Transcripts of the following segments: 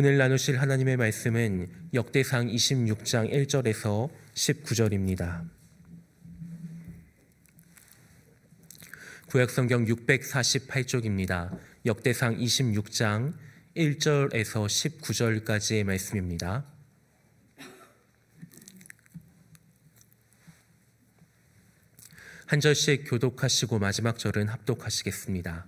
오늘 나누실 하나님의 말씀은 역대상 26장 1절에서 19절입니다. 구약성경 648쪽입니다. 역대상 26장 1절에서 19절까지의 말씀입니다. 한 절씩 교독하시고 마지막 절은 합독하시겠습니다.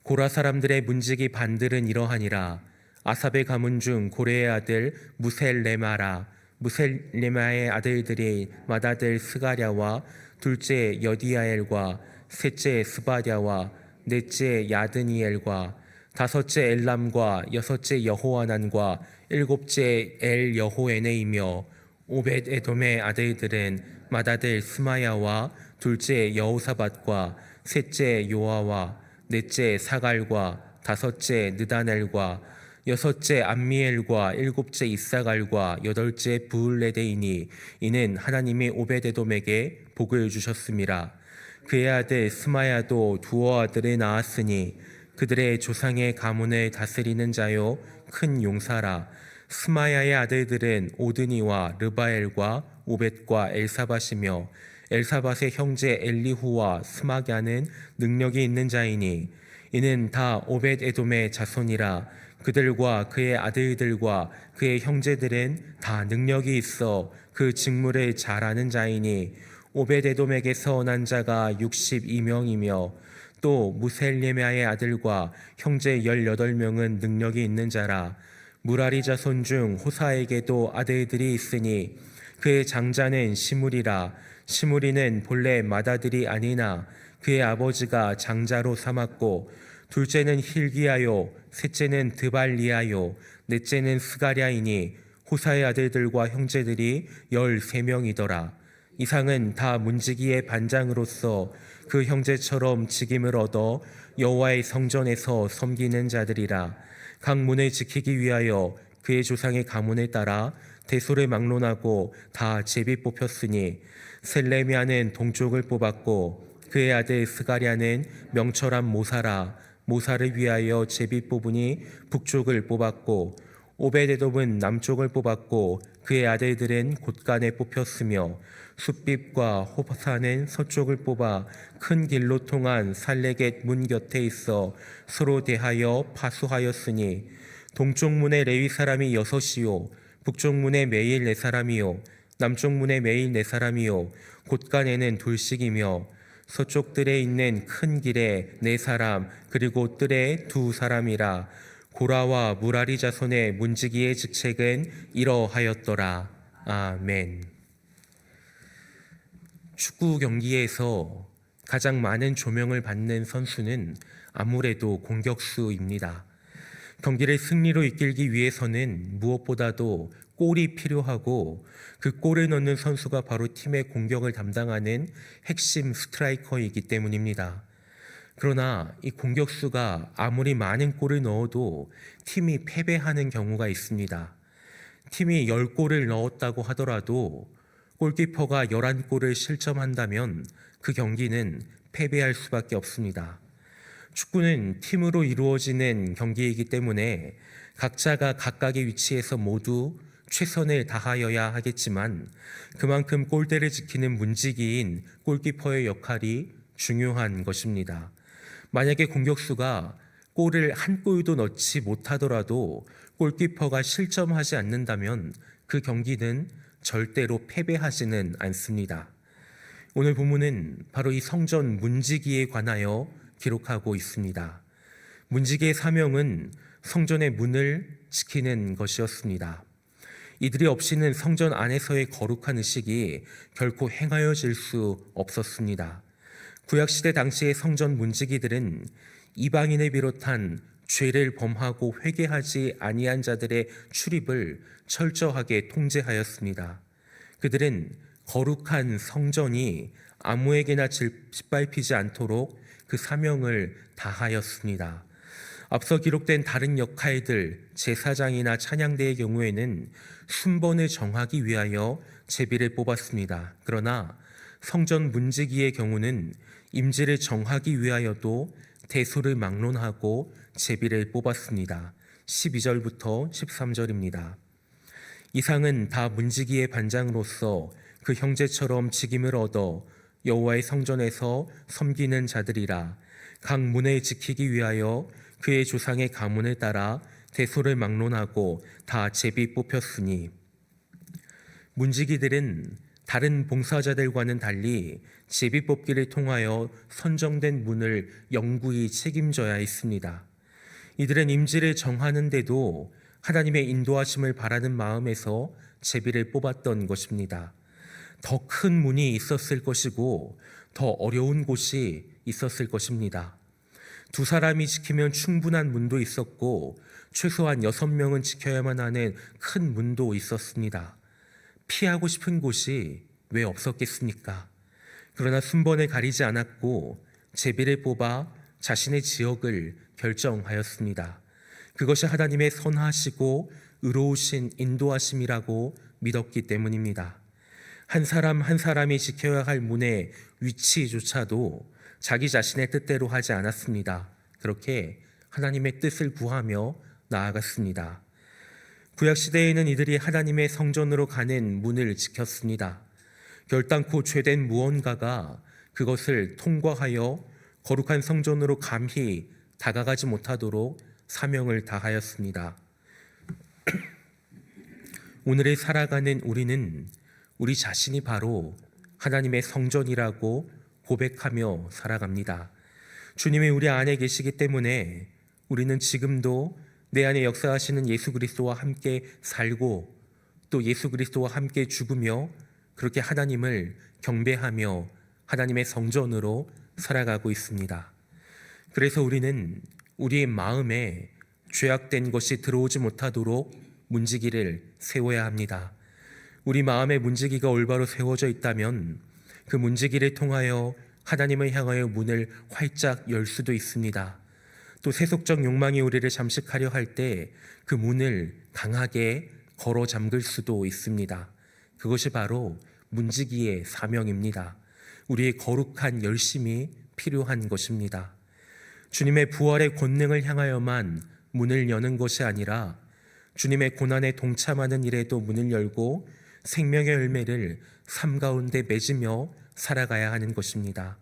고라 사람들의 문지기 반들은 이러하니라. 아삽의 가문 중 고레의 아들 무셀레마라. 무셀레마의 아들들이 맏아들 스가랴와 둘째 여디야엘과 셋째 스바랴와 넷째 야드니엘과 다섯째 엘람과 여섯째 여호하난과 일곱째 엘 여호에네이며 오벳 에돔의 아들들은 맏아들 스마야와 둘째 여호사밧과 셋째 요아와 넷째 사갈과 다섯째 느다넬과 여섯째 암미엘과 일곱째 이사갈과 여덟째 부을레데이니 이는 하나님이 오벳에돔에게 복을 주셨음이라. 그의 아들 스마야도 두어 아들을 낳았으니 그들의 조상의 가문을 다스리는 자요 큰 용사라. 스마야의 아들들은 오드니와 르바엘과 오벳과 엘사밧이며 엘사밧의 형제 엘리후와 스마갸는 능력이 있는 자이니 이는 다 오벳에돔의 자손이라. 그들과 그의 아들들과 그의 형제들은 다 능력이 있어 그 직무를 잘하는 자이니 오벳에돔에게서 난 자가 62명이며 또 무셀레마의 아들과 형제 18명은 능력이 있는 자라. 무라리 자손 중 호사에게도 아들들이 있으니 그의 장자는 시므리라. 시므리는 본래 맏아들이 아니나 그의 아버지가 장자로 삼았고 둘째는 힐기야요 셋째는 드발리야요 넷째는 스가랴이니 호사의 아들들과 형제들이 13명이더라. 이상은 다 문지기의 반장으로서 그 형제처럼 직임을 얻어 여호와의 성전에서 섬기는 자들이라. 각 문을 지키기 위하여 그의 조상의 가문에 따라 대소를 막론하고 다 제비 뽑혔으니 셀레미아는 동쪽을 뽑았고 그의 아들 스가랴는 명철한 모사라. 모사를 위하여 제비 뽑으니 북쪽을 뽑았고 오벳에돔은 남쪽을 뽑았고 그의 아들들은 곳간에 뽑혔으며 숫빕과 호사는 서쪽을 뽑아 큰 길로 통한 살레겟 문 곁에 있어 서로 대하여 파수하였으니 동쪽 문에 레위 사람이 6이요 북쪽 문에 매일 4사람이요 남쪽 문에 매일 4사람이요 곳간에는 둘씩이며 서쪽 뜰에 있는 큰 길에 4사람 그리고 뜰에 2사람이라. 고라와 무라리 자손의 문지기의 직책은 이러하였더라. 아멘. 축구 경기에서 가장 많은 조명을 받는 선수는 아무래도 공격수입니다. 경기를 승리로 이끌기 위해서는 무엇보다도 골이 필요하고 그 골을 넣는 선수가 바로 팀의 공격을 담당하는 핵심 스트라이커이기 때문입니다. 그러나 이 공격수가 아무리 많은 골을 넣어도 팀이 패배하는 경우가 있습니다. 팀이 10골을 넣었다고 하더라도 골키퍼가 11골을 실점한다면 그 경기는 패배할 수밖에 없습니다. 축구는 팀으로 이루어지는 경기이기 때문에 각자가 각각의 위치에서 모두 최선을 다하여야 하겠지만 그만큼 골대를 지키는 문지기인 골키퍼의 역할이 중요한 것입니다. 만약에 공격수가 골을 한 골도 넣지 못하더라도 골키퍼가 실점하지 않는다면 그 경기는 절대로 패배하지는 않습니다. 오늘 본문은 바로 이 성전 문지기에 관하여 기록하고 있습니다. 문지기의 사명은 성전의 문을 지키는 것이었습니다. 이들이 없이는 성전 안에서의 거룩한 의식이 결코 행하여질 수 없었습니다. 구약시대 당시의 성전 문지기들은 이방인을 비롯한 죄를 범하고 회개하지 아니한 자들의 출입을 철저하게 통제하였습니다. 그들은 거룩한 성전이 아무에게나 짓밟히지 않도록 그 사명을 다하였습니다. 앞서 기록된 다른 역할들, 제사장이나 찬양대의 경우에는 순번을 정하기 위하여 제비를 뽑았습니다. 그러나 성전 문지기의 경우는 임지를 정하기 위하여도 대소를 막론하고 제비를 뽑았습니다. 12절부터 13절입니다. 이상은 다 문지기의 반장으로서 그 형제처럼 직임을 얻어 여호와의 성전에서 섬기는 자들이라. 각 문을 지키기 위하여 그의 조상의 가문을 따라 대소를 막론하고 다 제비 뽑혔으니, 문지기들은 다른 봉사자들과는 달리 제비 뽑기를 통하여 선정된 문을 영구히 책임져야 했습니다. 이들은 임지를 정하는데도 하나님의 인도하심을 바라는 마음에서 제비를 뽑았던 것입니다. 더 큰 문이 있었을 것이고 더 어려운 곳이 있었을 것입니다. 두 사람이 지키면 충분한 문도 있었고 최소한 6명은 지켜야만 하는 큰 문도 있었습니다. 피하고 싶은 곳이 왜 없었겠습니까? 그러나 순번을 가리지 않았고 제비를 뽑아 자신의 지역을 결정하였습니다. 그것이 하나님의 선하시고 의로우신 인도하심이라고 믿었기 때문입니다. 한 사람 한 사람이 지켜야 할 문의 위치조차도 자기 자신의 뜻대로 하지 않았습니다. 그렇게 하나님의 뜻을 구하며 나아갔습니다. 구약시대에는 이들이 하나님의 성전으로 가는 문을 지켰습니다. 결단코 죄된 무언가가 그것을 통과하여 거룩한 성전으로 감히 다가가지 못하도록 사명을 다하였습니다. 오늘을 살아가는 우리는 우리 자신이 바로 하나님의 성전이라고 고백하며 살아갑니다. 주님이 우리 안에 계시기 때문에 우리는 지금도 내 안에 역사하시는 예수 그리스도와 함께 살고 또 예수 그리스도와 함께 죽으며 그렇게 하나님을 경배하며 하나님의 성전으로 살아가고 있습니다. 그래서 우리는 우리의 마음에 죄악된 것이 들어오지 못하도록 문지기를 세워야 합니다. 우리 마음의 문지기가 올바로 세워져 있다면 그 문지기를 통하여 하나님을 향하여 문을 활짝 열 수도 있습니다. 또 세속적 욕망이 우리를 잠식하려 할 때 그 문을 강하게 걸어 잠글 수도 있습니다. 그것이 바로 문지기의 사명입니다. 우리의 거룩한 열심이 필요한 것입니다. 주님의 부활의 권능을 향하여만 문을 여는 것이 아니라 주님의 고난에 동참하는 일에도 문을 열고 생명의 열매를 삶 가운데 맺으며 살아가야 하는 것입니다.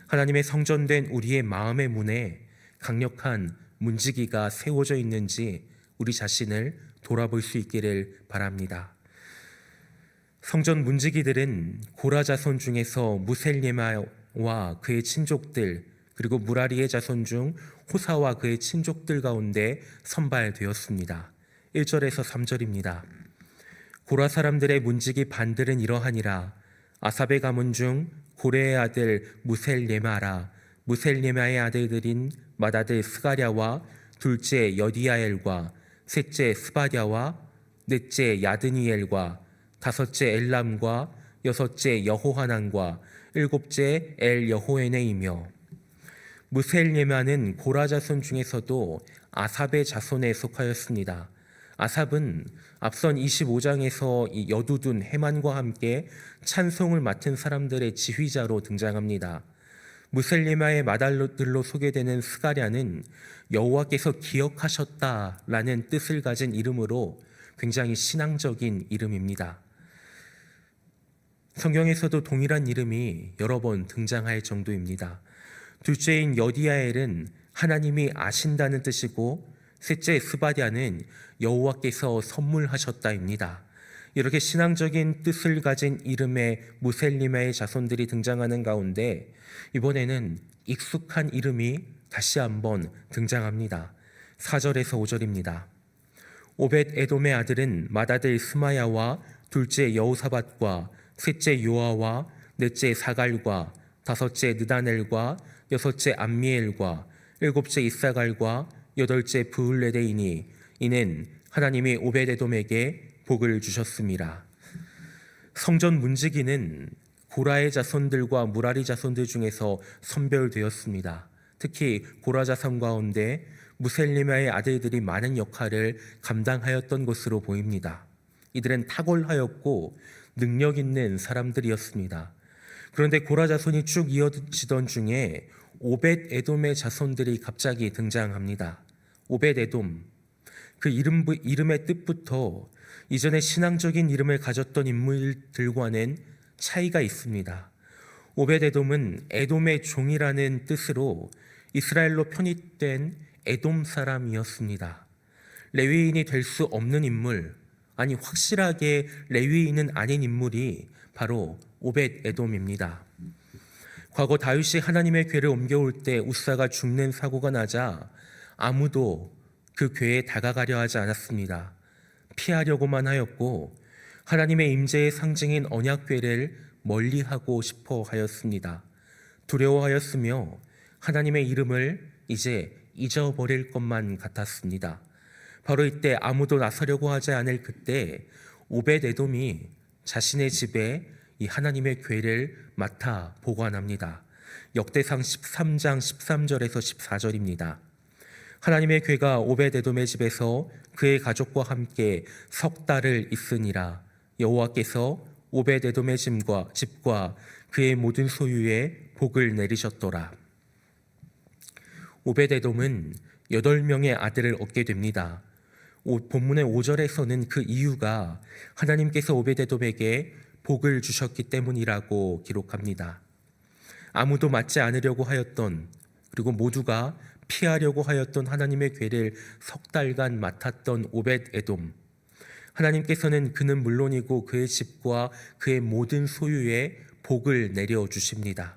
하나님의 성전된 우리의 마음의 문에 강력한 문지기가 세워져 있는지 우리 자신을 돌아볼 수 있기를 바랍니다. 성전 문지기들은 고라 자손 중에서 무셀레마와 그의 친족들, 그리고 무라리의 자손 중 호사와 그의 친족들 가운데 선발되었습니다. 1절에서 3절입니다. 고라 사람들의 문지기 반들은 이러하니라. 아삽의 가문 중 고레의 아들 무셀레마라. 무셀레마의 아들들인 맏아들 스가랴와 둘째 여디야엘과 셋째 스바랴와 넷째 야드니엘과 다섯째 엘람과 여섯째 여호하난과 일곱째 엘 여호에네이며, 무셀레마는 고라 자손 중에서도 아삽의 자손에 속하였습니다. 아삽은 앞선 25장에서 이 여두둔 헤만과 함께 찬송을 맡은 사람들의 지휘자로 등장합니다. 무셀레마의 맏아들로 소개되는 스가랴는 여호와께서 기억하셨다라는 뜻을 가진 이름으로 굉장히 신앙적인 이름입니다. 성경에서도 동일한 이름이 여러 번 등장할 정도입니다. 둘째인 여디야엘은 하나님이 아신다는 뜻이고 셋째 스바랴는 여호와께서 선물하셨다입니다. 이렇게 신앙적인 뜻을 가진 이름의 무셀레마의 자손들이 등장하는 가운데 이번에는 익숙한 이름이 다시 한번 등장합니다. 4절에서 5절입니다. 오벳 에돔의 아들은 맏아들 스마야와 둘째 여호사밧과 셋째 요아와 넷째 사갈과 다섯째 느다넬과 여섯째 암미엘과 일곱째 이사갈과 여덟째 브울레데이니, 이는 하나님이 오벳 에돔에게 복을 주셨습니다. 성전 문지기는 고라의 자손들과 무라리 자손들 중에서 선별되었습니다. 특히 고라 자손 가운데 무셀레마의 아들들이 많은 역할을 감당하였던 것으로 보입니다. 이들은 탁월하였고 능력 있는 사람들이었습니다. 그런데 고라 자손이 쭉 이어지던 중에 오벳 에돔의 자손들이 갑자기 등장합니다. 오벳 에돔, 그 이름의 뜻부터 이전에 신앙적인 이름을 가졌던 인물들과는 차이가 있습니다. 오벳에돔은 에돔의 종이라는 뜻으로 이스라엘로 편입된 에돔 사람이었습니다. 레위인이 될 수 없는 인물, 아니 확실하게 레위인은 아닌 인물이 바로 오벳에돔입니다. 과거 다윗이 하나님의 궤를 옮겨올 때 우사가 죽는 사고가 나자 아무도 그 궤에 다가가려 하지 않았습니다. 피하려고만 하였고 하나님의 임재의 상징인 언약궤를 멀리하고 싶어 하였습니다. 두려워하였으며 하나님의 이름을 이제 잊어버릴 것만 같았습니다. 바로 이때 아무도 나서려고 하지 않을 그때 오벳에돔이 자신의 집에 이 하나님의 궤를 맡아 보관합니다. 역대상 13장 13절에서 14절입니다. 하나님의 궤가 오벳에돔의 집에서 그의 가족과 함께 석 달을 있으니라. 여호와께서 오벳에돔의 집과 그의 모든 소유에 복을 내리셨더라. 오벳에돔은 8명의 아들을 얻게 됩니다. 본문의 5절에서는 그 이유가 하나님께서 오벳에돔에게 복을 주셨기 때문이라고 기록합니다. 아무도 맞지 않으려고 하였던, 그리고 모두가 피하려고 하였던 하나님의 궤를 석 달간 맡았던 오벳에돔. 하나님께서는 그는 물론이고 그의 집과 그의 모든 소유에 복을 내려주십니다.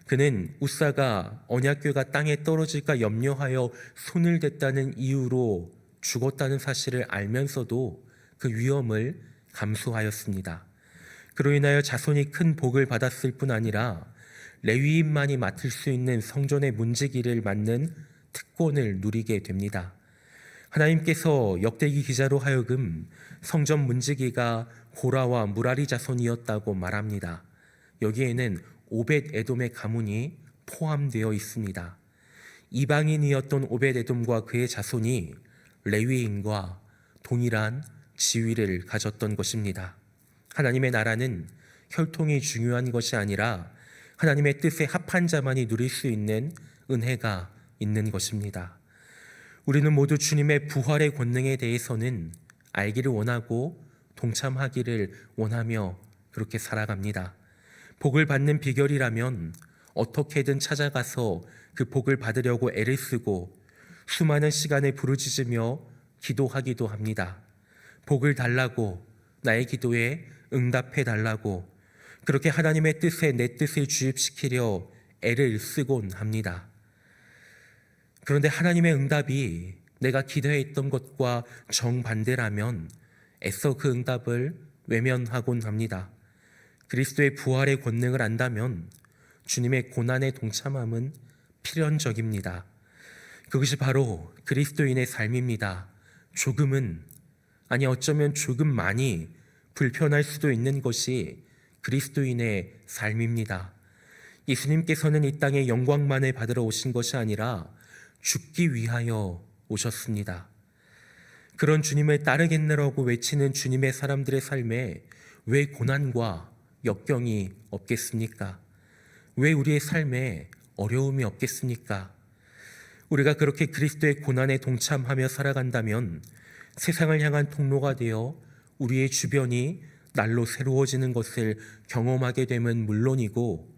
그는 우사가 언약궤가 땅에 떨어질까 염려하여 손을 댔다는 이유로 죽었다는 사실을 알면서도 그 위험을 감수하였습니다. 그로 인하여 자손이 큰 복을 받았을 뿐 아니라 레위인만이 맡을 수 있는 성전의 문지기를 맡는 특권을 누리게 됩니다. 하나님께서 역대기 기자로 하여금 성전 문지기가 고라와 무라리 자손이었다고 말합니다. 여기에는 오벳에돔의 가문이 포함되어 있습니다. 이방인이었던 오벳에돔과 그의 자손이 레위인과 동일한 지위를 가졌던 것입니다. 하나님의 나라는 혈통이 중요한 것이 아니라 하나님의 뜻에 합한 자만이 누릴 수 있는 은혜가 있는 것입니다. 우리는 모두 주님의 부활의 권능에 대해서는 알기를 원하고 동참하기를 원하며 그렇게 살아갑니다. 복을 받는 비결이라면 어떻게든 찾아가서 그 복을 받으려고 애를 쓰고 수많은 시간을 부르짖으며 기도하기도 합니다. 복을 달라고, 나의 기도에 응답해 달라고, 그렇게 하나님의 뜻에 내 뜻을 주입시키려 애를 쓰곤 합니다. 그런데 하나님의 응답이 내가 기대했던 것과 정반대라면 애써 그 응답을 외면하곤 합니다. 그리스도의 부활의 권능을 안다면 주님의 고난에 동참함은 필연적입니다. 그것이 바로 그리스도인의 삶입니다. 조금은, 아니 어쩌면 조금 많이 불편할 수도 있는 것이 그리스도인의 삶입니다. 예수님께서는 이 땅에 영광만을 받으러 오신 것이 아니라 죽기 위하여 오셨습니다. 그런 주님을 따르겠느라고 외치는 주님의 사람들의 삶에 왜 고난과 역경이 없겠습니까? 왜 우리의 삶에 어려움이 없겠습니까? 우리가 그렇게 그리스도의 고난에 동참하며 살아간다면 세상을 향한 통로가 되어 우리의 주변이 날로 새로워지는 것을 경험하게 됨은 물론이고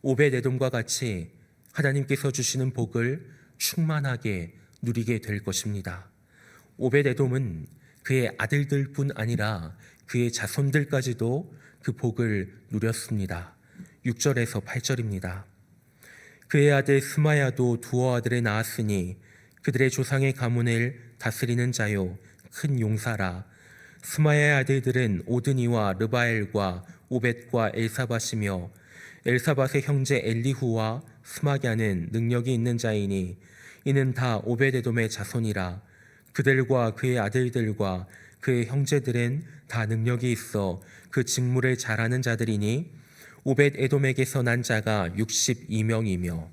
오벳에돔과 같이 하나님께서 주시는 복을 충만하게 누리게 될 것입니다. 오벳에돔은 그의 아들들뿐 아니라 그의 자손들까지도 그 복을 누렸습니다. 6절에서 8절입니다. 그의 아들 스마야도 두어 아들을 낳았으니 그들의 조상의 가문을 다스리는 자요 큰 용사라. 스마야의 아들들은 오드니와 르바엘과 오벳과 엘사밧이며 엘사밧의 형제 엘리후와 스마갸는 능력이 있는 자이니 이는 다 오벳에돔의 자손이라. 그들과 그의 아들들과 그의 형제들은 다 능력이 있어 그 직무를 잘하는 자들이니 오벳에돔에게서 난 자가 62명이며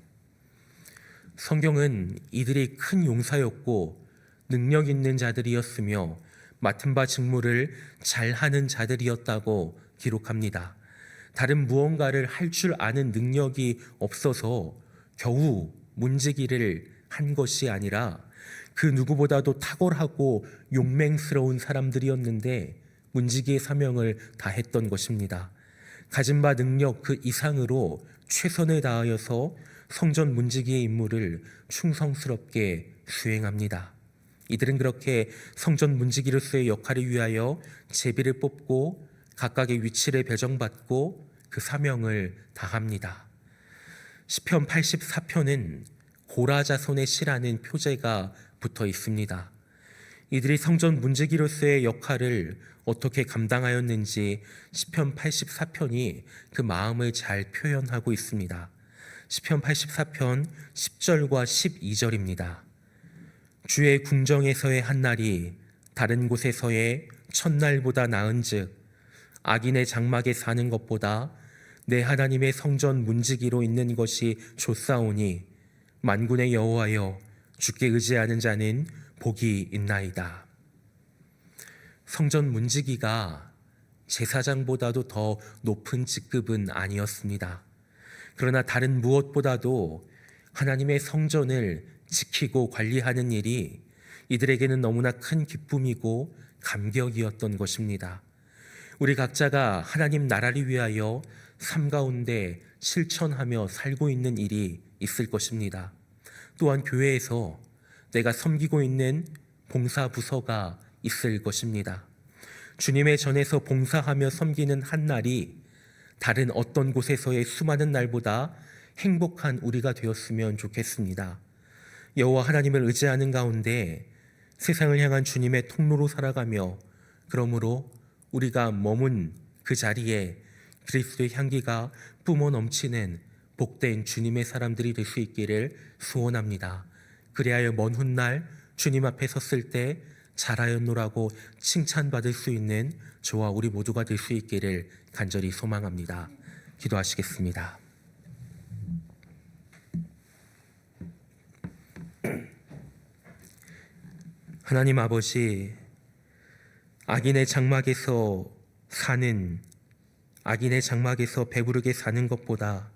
성경은 이들이 큰 용사였고 능력 있는 자들이었으며 맡은 바 직무를 잘하는 자들이었다고 기록합니다. 다른 무언가를 할 줄 아는 능력이 없어서 겨우 문지기를 한 것이 아니라 그 누구보다도 탁월하고 용맹스러운 사람들이었는데 문지기의 사명을 다했던 것입니다. 가진 바 능력 그 이상으로 최선을 다하여서 성전 문지기의 임무를 충성스럽게 수행합니다. 이들은 그렇게 성전 문지기로서의 역할을 위하여 제비를 뽑고 각각의 위치를 배정받고 그 사명을 다합니다. 시편 84편은 고라자손의 시라는 표제가 붙어 있습니다. 이들이 성전 문지기로서의 역할을 어떻게 감당하였는지 시편 84편이 그 마음을 잘 표현하고 있습니다. 시편 84편 10절과 12절입니다. 주의 궁정에서의 한 날이 다른 곳에서의 첫날보다 나은즉 악인의 장막에 사는 것보다 내 하나님의 성전 문지기로 있는 것이 좋사오니 만군의 여호와여 주께 의지하는 자는 복이 있나이다. 성전 문지기가 제사장보다도 더 높은 직급은 아니었습니다. 그러나 다른 무엇보다도 하나님의 성전을 지키고 관리하는 일이 이들에게는 너무나 큰 기쁨이고 감격이었던 것입니다. 우리 각자가 하나님 나라를 위하여 삶 가운데 실천하며 살고 있는 일이 있을 것입니다. 또한 교회에서 내가 섬기고 있는 봉사부서가 있을 것입니다. 주님의 전에서 봉사하며 섬기는 한 날이 다른 어떤 곳에서의 수많은 날보다 행복한 우리가 되었으면 좋겠습니다. 여호와 하나님을 의지하는 가운데 세상을 향한 주님의 통로로 살아가며 그러므로 우리가 머문 그 자리에 그리스도의 향기가 뿜어 넘치는 복된 주님의 사람들이 될 수 있기를 소원합니다. 그리하여 먼 훗날 주님 앞에 섰을 때 잘하였노라고 칭찬받을 수 있는 저와 우리 모두가 될 수 있기를 간절히 소망합니다. 기도하시겠습니다. 하나님 아버지, 악인의 장막에서 배부르게 사는 것보다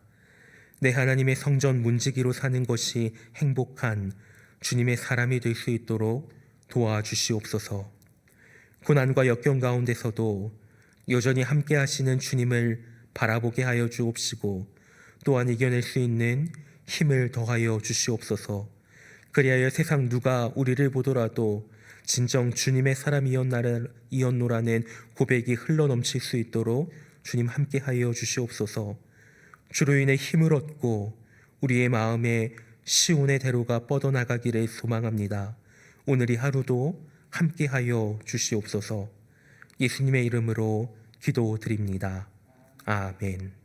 내 하나님의 성전 문지기로 사는 것이 행복한 주님의 사람이 될 수 있도록 도와주시옵소서. 고난과 역경 가운데서도 여전히 함께 하시는 주님을 바라보게 하여 주옵시고 또한 이겨낼 수 있는 힘을 더하여 주시옵소서. 그리하여 세상 누가 우리를 보더라도 진정 주님의 사람이었노라는 고백이 흘러넘칠 수 있도록 주님 함께 하여 주시옵소서. 주로 인해 힘을 얻고 우리의 마음에 시온의 대로가 뻗어나가기를 소망합니다. 오늘 이 하루도 함께 하여 주시옵소서. 예수님의 이름으로 기도드립니다. 아멘.